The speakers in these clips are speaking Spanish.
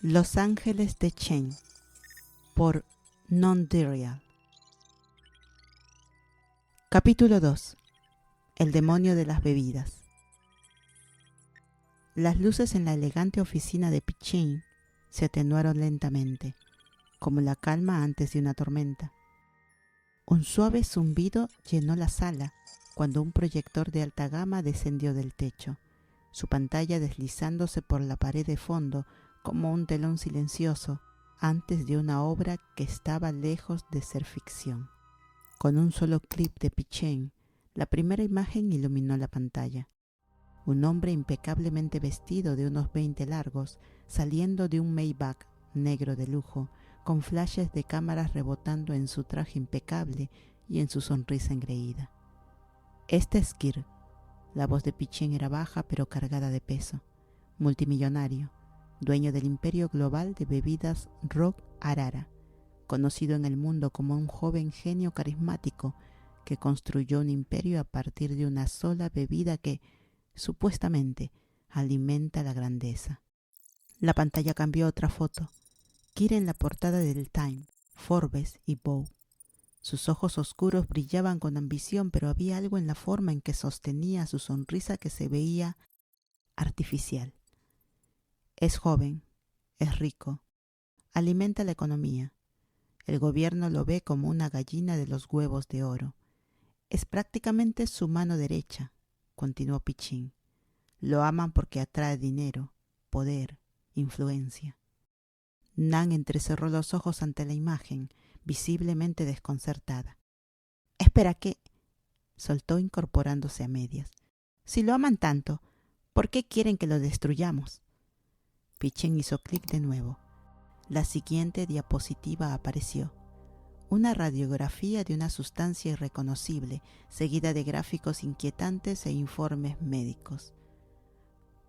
Los Ángeles de Chen, por Non-Dirial. Capítulo 2. El demonio de las bebidas. Las luces en la elegante oficina de Pichín se atenuaron lentamente, como la calma antes de una tormenta. Un suave zumbido llenó la sala cuando un proyector de alta gama descendió del techo, su pantalla deslizándose por la pared de fondo como un telón silencioso antes de una obra que estaba lejos de ser ficción. Con un solo clip de Pichén, la primera imagen iluminó la pantalla. Un hombre impecablemente vestido de unos 20 largos, saliendo de un Maybach negro de lujo, con flashes de cámaras rebotando en su traje impecable y en su sonrisa engreída. Este es Kirk. La voz de Pichén era baja pero cargada de peso. Multimillonario, dueño del imperio global de bebidas Rock Arara, conocido en el mundo como un joven genio carismático que construyó un imperio a partir de una sola bebida que, supuestamente, alimenta la grandeza. La pantalla cambió a otra foto. Kirk en la portada del Time, Forbes y Vogue. Sus ojos oscuros brillaban con ambición, pero había algo en la forma en que sostenía su sonrisa que se veía artificial. Es joven, es rico, alimenta la economía. El gobierno lo ve como una gallina de los huevos de oro. Es prácticamente su mano derecha, continuó Pichín. Lo aman porque atrae dinero, poder, influencia. Nan entrecerró los ojos ante la imagen, visiblemente desconcertada. «Espera, ¿qué?» soltó incorporándose a medias. «Si lo aman tanto, ¿por qué quieren que lo destruyamos?» Pichén hizo clic de nuevo. La siguiente diapositiva apareció. Una radiografía de una sustancia irreconocible, seguida de gráficos inquietantes e informes médicos.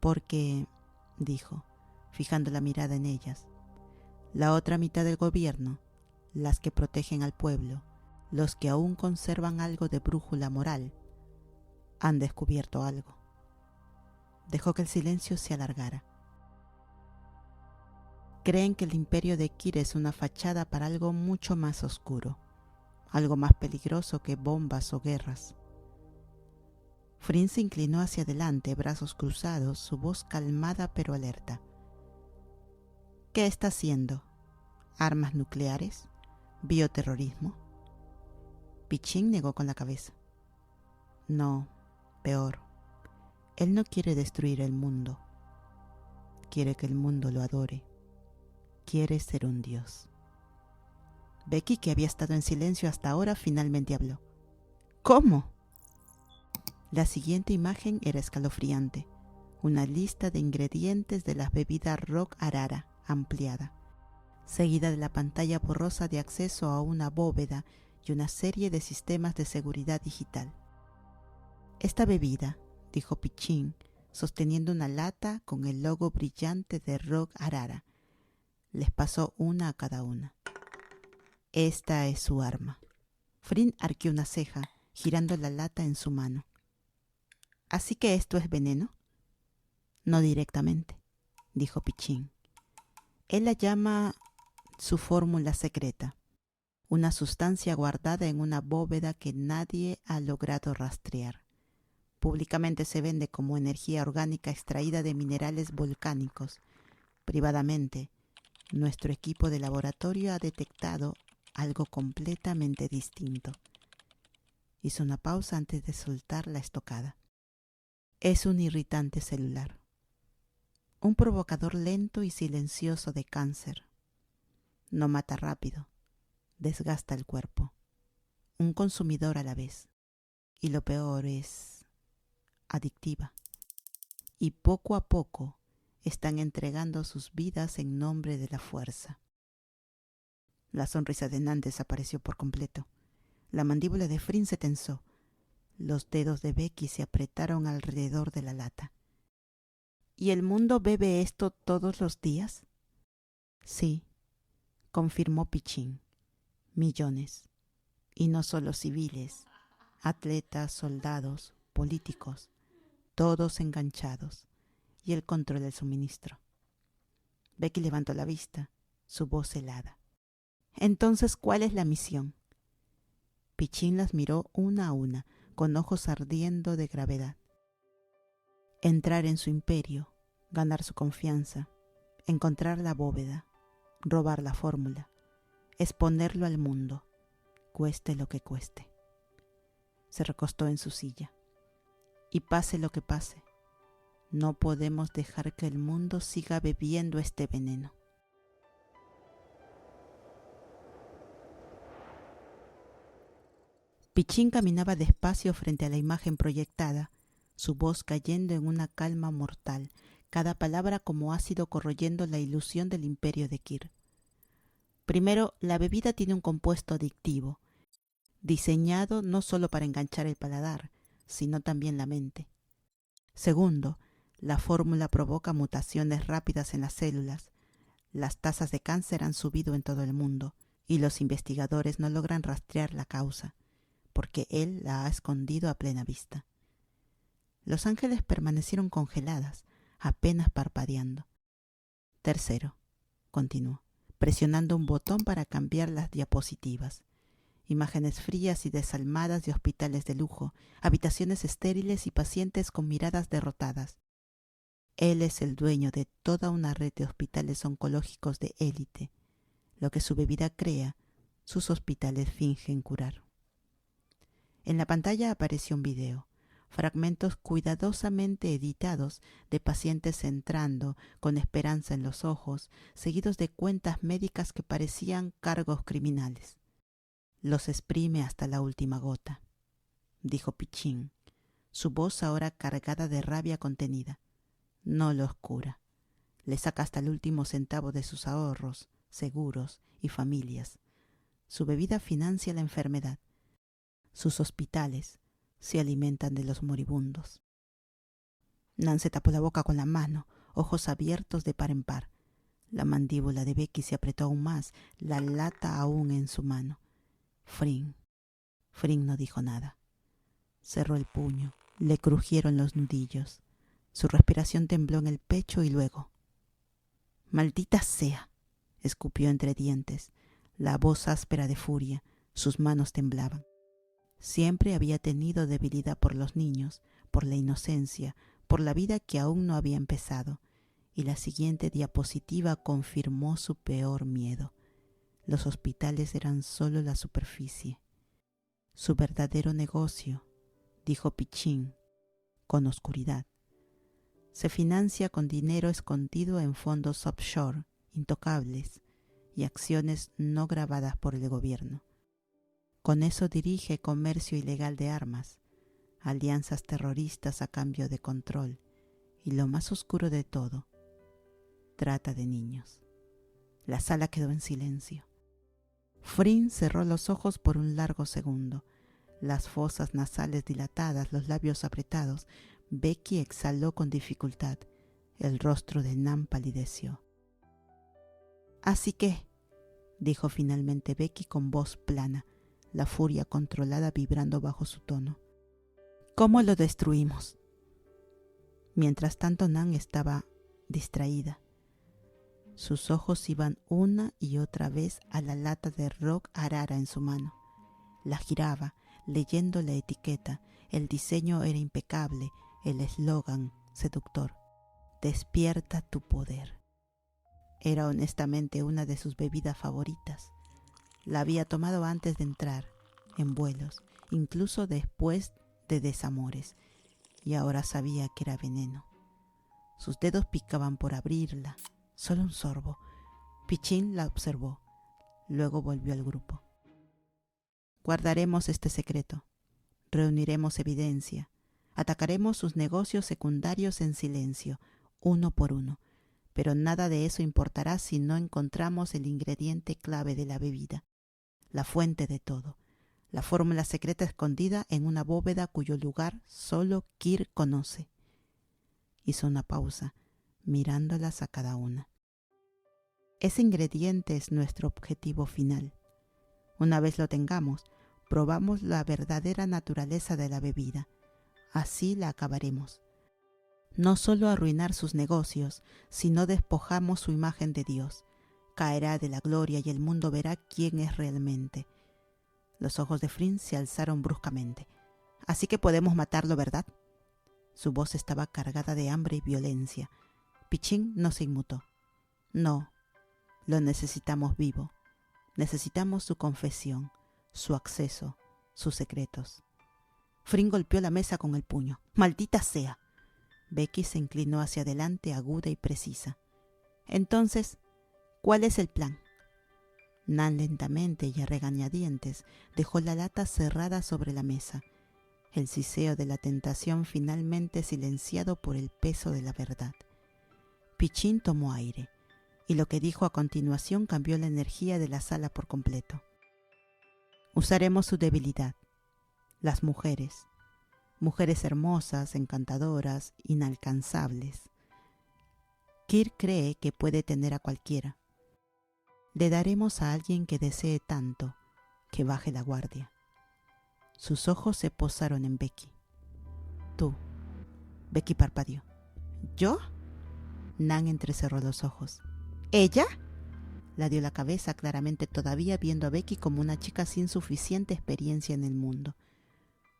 «Porque», dijo, fijando la mirada en ellas, «la otra mitad del gobierno, las que protegen al pueblo, los que aún conservan algo de brújula moral, han descubierto algo». Dejó que el silencio se alargara. Creen que el imperio de Kirk es una fachada para algo mucho más oscuro, algo más peligroso que bombas o guerras. Frin se inclinó hacia adelante, brazos cruzados, su voz calmada pero alerta. ¿Qué está haciendo? ¿Armas nucleares? ¿Bioterrorismo? Pichín negó con la cabeza. No, peor. Él no quiere destruir el mundo. Quiere que el mundo lo adore. Quiere ser un dios. Becky, que había estado en silencio hasta ahora, finalmente habló. ¿Cómo? La siguiente imagen era escalofriante. Una lista de ingredientes de las bebidas Rock Arara ampliada, seguida de la pantalla borrosa de acceso a una bóveda y una serie de sistemas de seguridad digital. Esta bebida, dijo Pichín, sosteniendo una lata con el logo brillante de Rock Arara. Les pasó una a cada una. Esta es su arma. Frin arqueó una ceja, girando la lata en su mano. ¿Así que esto es veneno? No directamente, dijo Pichín. Él la llama su fórmula secreta, una sustancia guardada en una bóveda que nadie ha logrado rastrear. Públicamente se vende como energía orgánica extraída de minerales volcánicos. Privadamente, nuestro equipo de laboratorio ha detectado algo completamente distinto. Hizo una pausa antes de soltar la estocada. Es un irritante celular. Un provocador lento y silencioso de cáncer. No mata rápido, desgasta el cuerpo. Un consumidor a la vez. Y lo peor es adictiva. Y poco a poco están entregando sus vidas en nombre de la fuerza. La sonrisa de Nan desapareció por completo. La mandíbula de Frin se tensó. Los dedos de Becky se apretaron alrededor de la lata. ¿Y el mundo bebe esto todos los días? Sí, confirmó Pichín. Millones. Y no solo civiles, atletas, soldados, políticos, todos enganchados. Y el control del suministro. Becky levantó la vista, su voz helada. Entonces, ¿cuál es la misión? Pichín las miró una a una, con ojos ardiendo de gravedad. Entrar en su imperio, ganar su confianza, encontrar la bóveda, robar la fórmula, exponerlo al mundo, cueste lo que cueste. Se recostó en su silla. Y pase lo que pase, no podemos dejar que el mundo siga bebiendo este veneno. Pichín caminaba despacio frente a la imagen proyectada, su voz cayendo en una calma mortal, cada palabra como ácido corroyendo la ilusión del imperio de Kir. Primero, la bebida tiene un compuesto adictivo, diseñado no solo para enganchar el paladar, sino también la mente. Segundo, la fórmula provoca mutaciones rápidas en las células. Las tasas de cáncer han subido en todo el mundo y los investigadores no logran rastrear la causa, porque él la ha escondido a plena vista. Los ángeles permanecieron congeladas, apenas parpadeando. Tercero, continuó, presionando un botón para cambiar las diapositivas. Imágenes frías y desalmadas de hospitales de lujo, habitaciones estériles y pacientes con miradas derrotadas. Él es el dueño de toda una red de hospitales oncológicos de élite. Lo que su bebida crea, sus hospitales fingen curar. En la pantalla apareció un video, fragmentos cuidadosamente editados de pacientes entrando con esperanza en los ojos, seguidos de cuentas médicas que parecían cargos criminales. Los exprime hasta la última gota, dijo Pichín, su voz ahora cargada de rabia contenida. No los cura. Le saca hasta el último centavo de sus ahorros, seguros y familias. Su bebida financia la enfermedad. Sus hospitales se alimentan de los moribundos. Nan se tapó la boca con la mano, ojos abiertos de par en par. La mandíbula de Becky se apretó aún más, la lata aún en su mano. Frin no dijo nada. Cerró el puño, le crujieron los nudillos. Su respiración tembló en el pecho y luego... «¡Maldita sea!», escupió entre dientes, la voz áspera de furia, sus manos temblaban. Siempre había tenido debilidad por los niños, por la inocencia, por la vida que aún no había empezado, y la siguiente diapositiva confirmó su peor miedo. Los hospitales eran solo la superficie. Su verdadero negocio, dijo Pichín, con oscuridad, se financia con dinero escondido en fondos offshore, intocables, y acciones no grabadas por el gobierno. Con eso dirige comercio ilegal de armas, alianzas terroristas a cambio de control, y lo más oscuro de todo, trata de niños. La sala quedó en silencio. Frin cerró los ojos por un largo segundo, las fosas nasales dilatadas, los labios apretados. Becky exhaló con dificultad. El rostro de Nan palideció. «Así que», dijo finalmente Becky con voz plana, la furia controlada vibrando bajo su tono, «¿cómo lo destruimos?». Mientras tanto Nan estaba distraída. Sus ojos iban una y otra vez a la lata de Rock Arara en su mano. La giraba, leyendo la etiqueta. El diseño era impecable, el eslogan seductor. «Despierta tu poder». Era honestamente una de sus bebidas favoritas. La había tomado antes de entrar, en vuelos, incluso después de desamores, y ahora sabía que era veneno. Sus dedos picaban por abrirla. Solo un sorbo. Pichín la observó. Luego volvió al grupo. «Guardaremos este secreto. Reuniremos evidencia. Atacaremos sus negocios secundarios en silencio, uno por uno. Pero nada de eso importará si no encontramos el ingrediente clave de la bebida, la fuente de todo, la fórmula secreta escondida en una bóveda cuyo lugar solo Kir conoce». Hizo una pausa, mirándolas a cada una. «Ese ingrediente es nuestro objetivo final. Una vez lo tengamos, probamos la verdadera naturaleza de la bebida. Así la acabaremos. no solo arruinar sus negocios, sino despojamos su imagen de Dios. Caerá de la gloria y el mundo verá quién es realmente. Los ojos de Flynn se alzaron bruscamente. Así que podemos matarlo, ¿verdad? Su voz estaba cargada de hambre y violencia. Pichín no se inmutó. No, lo necesitamos vivo. Necesitamos su confesión, su acceso, sus secretos. Flynn golpeó la mesa con el puño. ¡Maldita sea! Becky se inclinó hacia adelante, aguda y precisa. Entonces, ¿cuál es el plan? Nan lentamente y a regañadientes dejó la lata cerrada sobre la mesa. El siseo de la tentación finalmente silenciado por el peso de la verdad. Pichín tomó aire, y lo que dijo a continuación cambió la energía de la sala por completo. Usaremos su debilidad, las mujeres. Mujeres hermosas, encantadoras, inalcanzables. Kirk cree que puede tener a cualquiera. Le daremos a alguien que desee tanto, que baje la guardia. Sus ojos se posaron en Becky. Tú. Becky parpadeó. ¿Yo? Nan entrecerró los ojos. ¿Ella? La dio la cabeza, claramente todavía viendo a Becky como una chica sin suficiente experiencia en el mundo.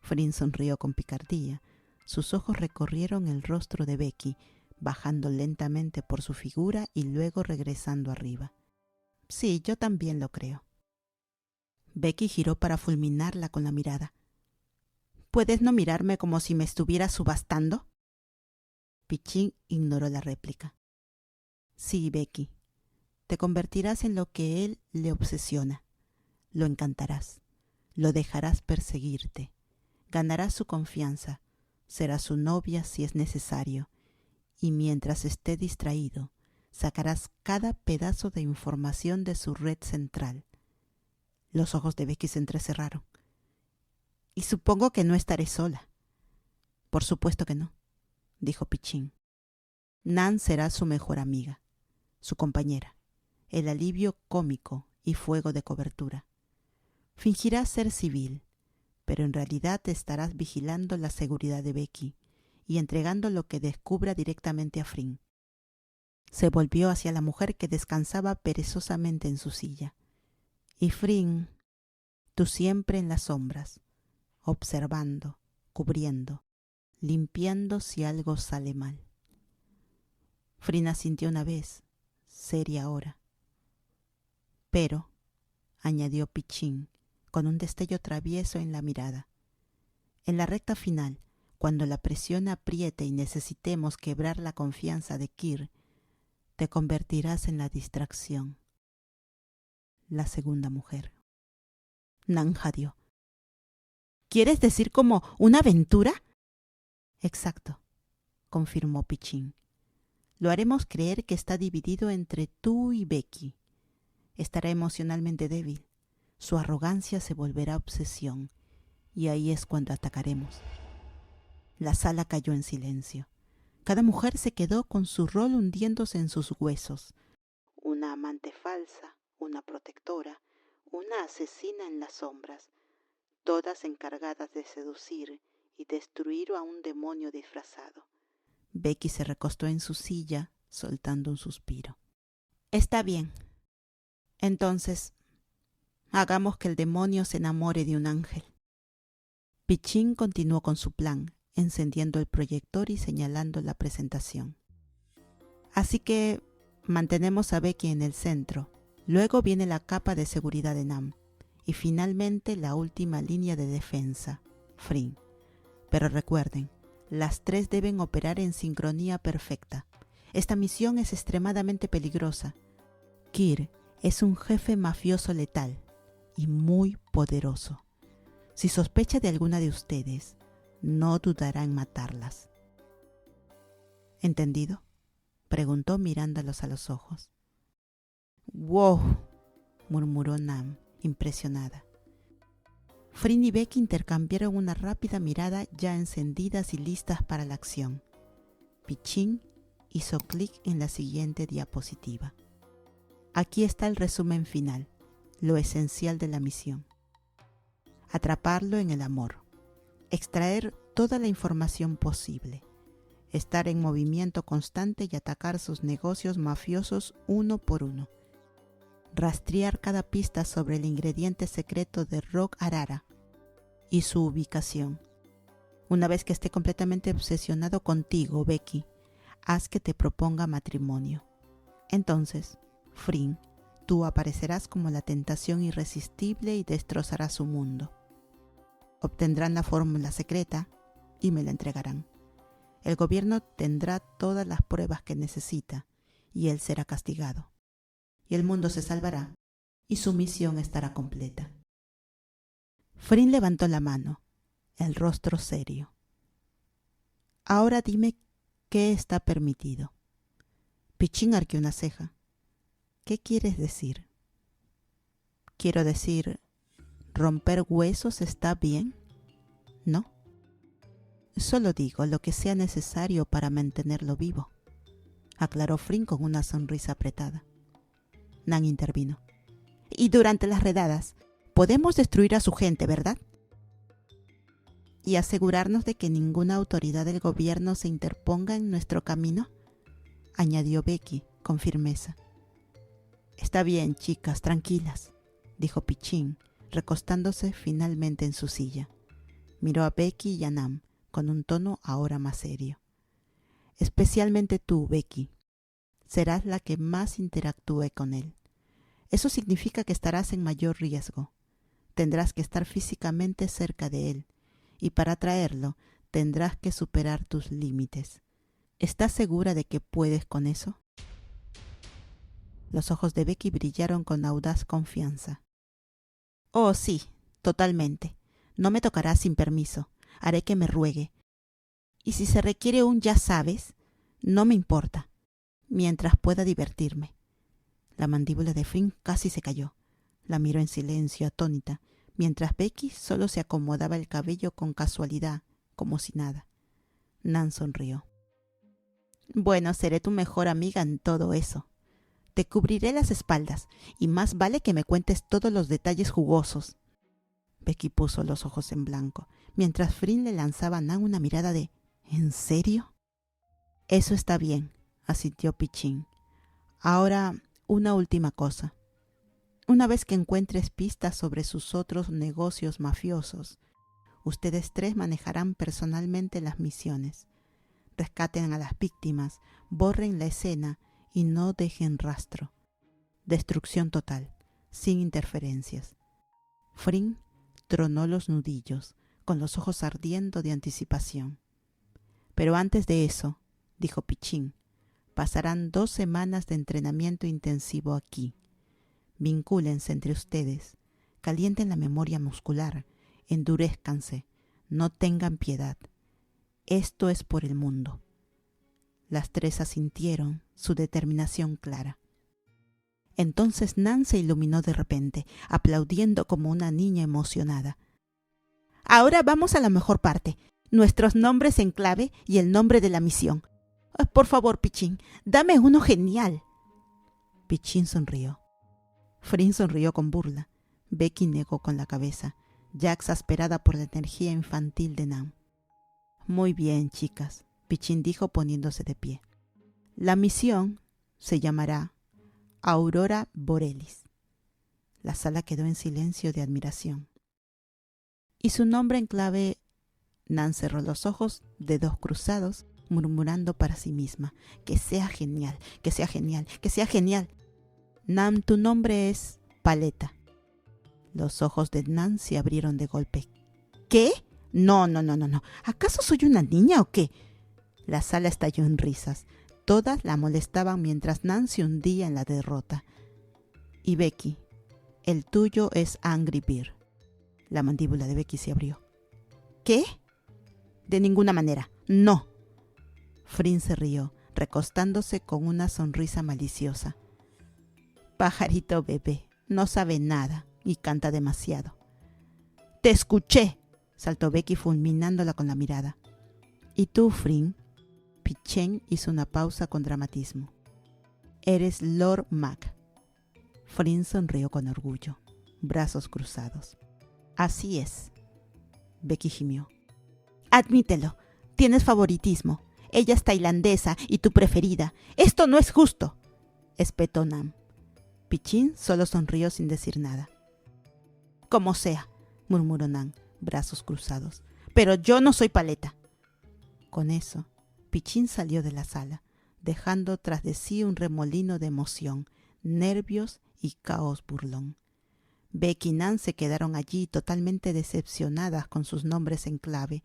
Flynn sonrió con picardía. Sus ojos recorrieron el rostro de Becky, bajando lentamente por su figura y luego regresando arriba. Sí, yo también lo creo. Becky giró para fulminarla con la mirada. ¿Puedes no mirarme como si me estuvieras subastando? Pichín ignoró la réplica. Sí, Becky. Te convertirás en lo que él le obsesiona. Lo encantarás. Lo dejarás perseguirte. Ganarás su confianza. Serás su novia si es necesario. Y mientras esté distraído, sacarás cada pedazo de información de su red central. Los ojos de Becky se entrecerraron. Y supongo que no estaré sola. Por supuesto que no, dijo Pichín. Nan será su mejor amiga, su compañera, el alivio cómico y fuego de cobertura. Fingirás ser civil, pero en realidad estarás vigilando la seguridad de Becky y entregando lo que descubra directamente a Flynn. Se volvió hacia la mujer que descansaba perezosamente en su silla. Y Flynn, tú siempre en las sombras, observando, cubriendo, limpiando si algo sale mal. Flynn asintió una vez, seria ahora. Pero, añadió Pichín, con un destello travieso en la mirada, en la recta final, cuando la presión apriete y necesitemos quebrar la confianza de Kirk, te convertirás en la distracción. La segunda mujer. Nan jadeó. ¿Quieres decir como una aventura? Exacto, confirmó Pichín. Lo haremos creer que está dividido entre tú y Becky. Estará emocionalmente débil. Su arrogancia se volverá obsesión, y ahí es cuando atacaremos. La sala cayó en silencio. Cada mujer se quedó con su rol hundiéndose en sus huesos. Una amante falsa, una protectora, una asesina en las sombras, todas encargadas de seducir y destruir a un demonio disfrazado. Becky se recostó en su silla, soltando un suspiro. Está bien. Entonces, hagamos que el demonio se enamore de un ángel. Pichín continuó con su plan, encendiendo el proyector y señalando la presentación. Así que mantenemos a Becky en el centro. Luego viene la capa de seguridad de Nam. Y finalmente la última línea de defensa, Flynn. Pero recuerden, las tres deben operar en sincronía perfecta. Esta misión es extremadamente peligrosa. Kirk es un jefe mafioso letal y muy poderoso. Si sospecha de alguna de ustedes, no dudará en matarlas. ¿Entendido?, preguntó mirándolos a los ojos. ¡Wow!, murmuró Nam, impresionada. Flynn y Becky intercambiaron una rápida mirada ya encendidas y listas para la acción. Pichín hizo clic en la siguiente diapositiva. Aquí está el resumen final, lo esencial de la misión. Atraparlo en el amor. Extraer toda la información posible. estar en movimiento constante y atacar sus negocios mafiosos uno por uno. Rastrear cada pista sobre el ingrediente secreto de Rock Arara y su ubicación. Una vez que esté completamente obsesionado contigo, Becky, haz que te proponga matrimonio. Entonces, Fring, tú aparecerás como la tentación irresistible y destrozarás su mundo. Obtendrán la fórmula secreta y me la entregarán. El gobierno tendrá todas las pruebas que necesita y él será castigado. Y el mundo se salvará y su misión estará completa. Fring levantó la mano, el rostro serio. Ahora dime qué está permitido. Pichín arqueó una ceja. ¿Qué quieres decir? Quiero decir, ¿romper huesos está bien? No. Solo digo lo que sea necesario para mantenerlo vivo, aclaró Fring con una sonrisa apretada. Nan intervino. Y durante las redadas, podemos destruir a su gente, ¿verdad? Y asegurarnos de que ninguna autoridad del gobierno se interponga en nuestro camino, añadió Becky con firmeza. Está bien, chicas, tranquilas, dijo Pichín, recostándose finalmente en su silla. Miró a Becky y a Nam con un tono ahora más serio. Especialmente tú, Becky, serás la que más interactúe con él. Eso significa que estarás en mayor riesgo. Tendrás que estar físicamente cerca de él, y para atraerlo tendrás que superar tus límites. ¿Estás segura de que puedes con eso? Los ojos de Becky brillaron con audaz confianza. Oh, sí, totalmente. No me tocará sin permiso. Haré que me ruegue. Y si se requiere un ya sabes, no me importa, mientras pueda divertirme. La mandíbula de Fring casi se cayó. La miró en silencio, atónita, mientras Becky solo se acomodaba el cabello con casualidad, como si nada. Nan sonrió. Bueno, seré tu mejor amiga en todo eso. Te cubriré las espaldas, y más vale que me cuentes todos los detalles jugosos. Becky puso los ojos en blanco, mientras Fring le lanzaba a Nan una mirada de ¿en serio? Eso está bien, asintió Pichín. Ahora, una última cosa. Una vez que encuentres pistas sobre sus otros negocios mafiosos, ustedes tres manejarán personalmente las misiones. Rescaten a las víctimas, borren la escena y no dejen rastro. Destrucción total, sin interferencias. Fring tronó los nudillos, con los ojos ardiendo de anticipación. Pero antes de eso, dijo Pichín, pasarán 2 semanas de entrenamiento intensivo aquí. Vincúlense entre ustedes, calienten la memoria muscular, endurézcanse, no tengan piedad. Esto es por el mundo. Las tres asintieron, su determinación clara. Entonces Nan se iluminó de repente, aplaudiendo como una niña emocionada. Ahora vamos a la mejor parte, nuestros nombres en clave y el nombre de la misión. Por favor, Pichín, dame uno genial. Pichín sonrió. Fring sonrió con burla. Becky negó con la cabeza, ya exasperada por la energía infantil de Nan. Muy bien, chicas, Pichín dijo poniéndose de pie. La misión se llamará Aurora Borealis. La sala quedó en silencio de admiración. Y su nombre en clave... Nan cerró los ojos, dedos cruzados, murmurando para sí misma. Que sea genial, que sea genial, que sea genial. Nan, tu nombre es Paleta. Los ojos de Nan se abrieron de golpe. ¿Qué? No. ¿Acaso soy una niña o qué? La sala estalló en risas. Todas la molestaban mientras Nan se hundía en la derrota. Y Becky, el tuyo es Angry Bear. La mandíbula de Becky se abrió. ¿Qué? De ninguna manera. No. Fring se rió, recostándose con una sonrisa maliciosa. Pajarito bebé, no sabe nada y canta demasiado. ¡Te escuché!, saltó Becky fulminándola con la mirada. ¿Y tú, Fring? Pichín hizo una pausa con dramatismo. Eres Lord Mac. Fring sonrió con orgullo, brazos cruzados. Así es. Becky gimió. Admítelo, tienes favoritismo. Ella es tailandesa y tu preferida. ¡Esto no es justo!, espetó Nam. Pichín solo sonrió sin decir nada. Como sea, murmuró Nam, brazos cruzados. Pero yo no soy paleta. Con eso, Pichín salió de la sala, dejando tras de sí un remolino de emoción, nervios y caos burlón. Beck y Nan se quedaron allí totalmente decepcionadas con sus nombres en clave,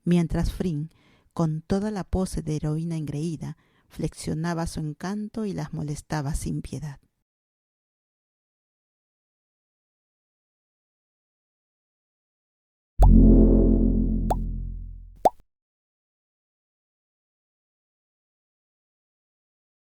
mientras Fring, con toda la pose de heroína engreída, flexionaba su encanto y las molestaba sin piedad.